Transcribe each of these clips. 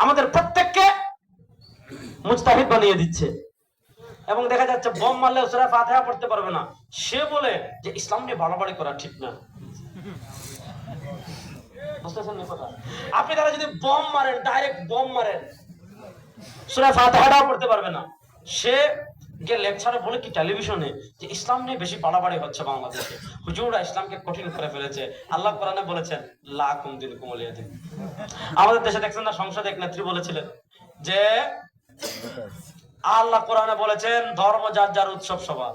আমাদের প্রত্যেককে মুজতাহিদ বানিয়ে দিচ্ছে। এবং দেখা যাচ্ছে বম মারলে সূরা ফাতিহা পড়তে পারবে না, সে বলে যে ইসলাম নিয়ে বাড়াবাড়ি করা ঠিক না। বুঝতেছেন না কথা? আপনি তারা যদি বম মারেন, ডাইরেক্ট বম মারেন, সূরা ফাতিহাটাও পড়তে পারবে না, সে গিয়ে লেকচারে বলে কি টেলিভিশনে যে ইসলাম নিয়ে বেশি বাড়াবাড়ি হচ্ছে বাংলাদেশে, হুজুররা ইসলামকে কঠিন করে ফেলেছে, আল্লাহ কোরআনে বলেছেন লা কুম দিনুকুম ওয়ালিয়া দিন। আমাদের দেশে দেখছেন না, সংসদে এক নেত্রী বলেছিলেন যে আল্লাহ কোরআনে বলেছেন ধর্ম যার যার উৎসব সবার।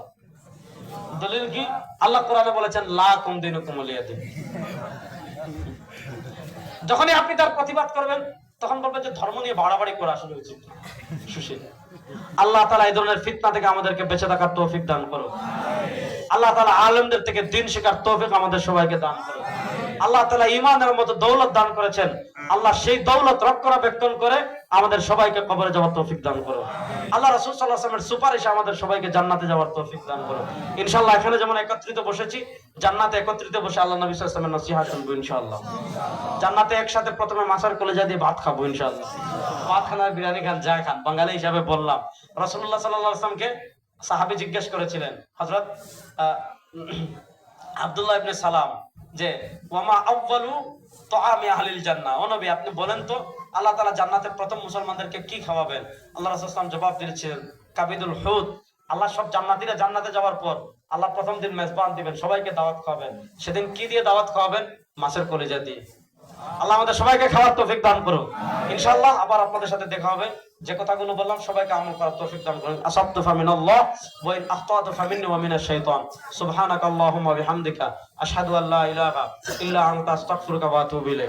দলিল কি? আল্লাহ কোরআনে বলেছেন লা কুম দিনুকুম ওয়ালিয়া দিন। যখনই আপনি তার প্রতিবাদ করবেন তখন বলবেন যে ধর্ম নিয়ে বাড়াবাড়ি করা আসলে উচিত না। সুশীল, আল্লাহ তাআলা এই ধরনের ফিতনা থেকে আমাদেরকে বেঁচে থাকার তৌফিক দান করো। আল্লাহ তাআলা আলেমদের থেকে দ্বীন শেখার তৌফিক আমাদের সবাইকে দান করো। আল্লাহ তাআলা ঈমানের মতো দৌলত দান করেছেন, আল্লাহ সেই দৌলত রক্ষণাবেক্ষণ করে আমাদের সবাইকে কবরে যাওয়ার তৌফিক দান করো। আল্লাহ রাসূল সাল্লাল্লাহু আলাইহি ওয়াসাল্লামের সুপারিশে আমাদের সবাইকে জান্নাতে যাওয়ার তৌফিক দান করো। ইনশাআল্লাহ এখানে যেমন একত্রিত বসেছি, জান্নাতে একত্রিত বসে আল্লাহ নবী সাল্লাল্লাহু আলাইহি ওয়াসাল্লামের নসিহত শুনবো ইনশাআল্লাহ। জান্নাতে একসাথে প্রথমে মাছের কলিজা দিয়ে ভাত খাবো ইনশাআল্লাহ। ভাত খান আর বিরিয়ানি খান, যা খান, বাঙালি হিসাবে বললাম। রাসূলুল্লাহ সাল্লাল্লাহু আলাইহি ওয়াসাল্লামকে সাহাবী জিজ্ঞেস করেছিলেন, হযরত আব্দুল্লাহ ইবনে সালাম, যে ওয়ামা আউয়ালু তুআমি আহলিল জান্নাহ, ও নবী আপনি বলেন তো আল্লাহ তাআলা জান্নাতের প্রথম মুসলমানদেরকে কি খাওয়াবেন? আল্লাহ রাসূল সাল্লাল্লাহু আলাইহি ওয়াসাল্লাম জবাব দিয়েছিলেন কাবিদুল হুদ। আল্লাহ সব জান্নাতীরা জান্নাতে যাওয়ার পর আল্লাহ প্রথম দিন মেজবান দিবেন, সবাইকে দাওয়াত খাওয়াবেন। সেদিন কি দিয়ে দাওয়াত খাওয়াবেন? মাছের কলিজা দিয়ে। আল্লাহ আমাদের সবাইকে খাওয়ার তৌফিক দান করুন। ইনশাআল্লাহ আবার আপনাদের সাথে দেখা হবে। যে কথাগুলো বললাম সবাইকে আমল করার তৌফিক দান করুন। আসাবতু ফামিনাল্লাহ ওয়া ইন আখতাতু ফামিন্নি ওয়া মিনাশ শাইতান। সুবহানাকাল্লাহুম্মা ওয়া বিহামদিকা আশহাদু আল্লা ইলাহা ইল্লা আনতা আস্তাগফিরুকা ওয়া আতুবু ইলাইক।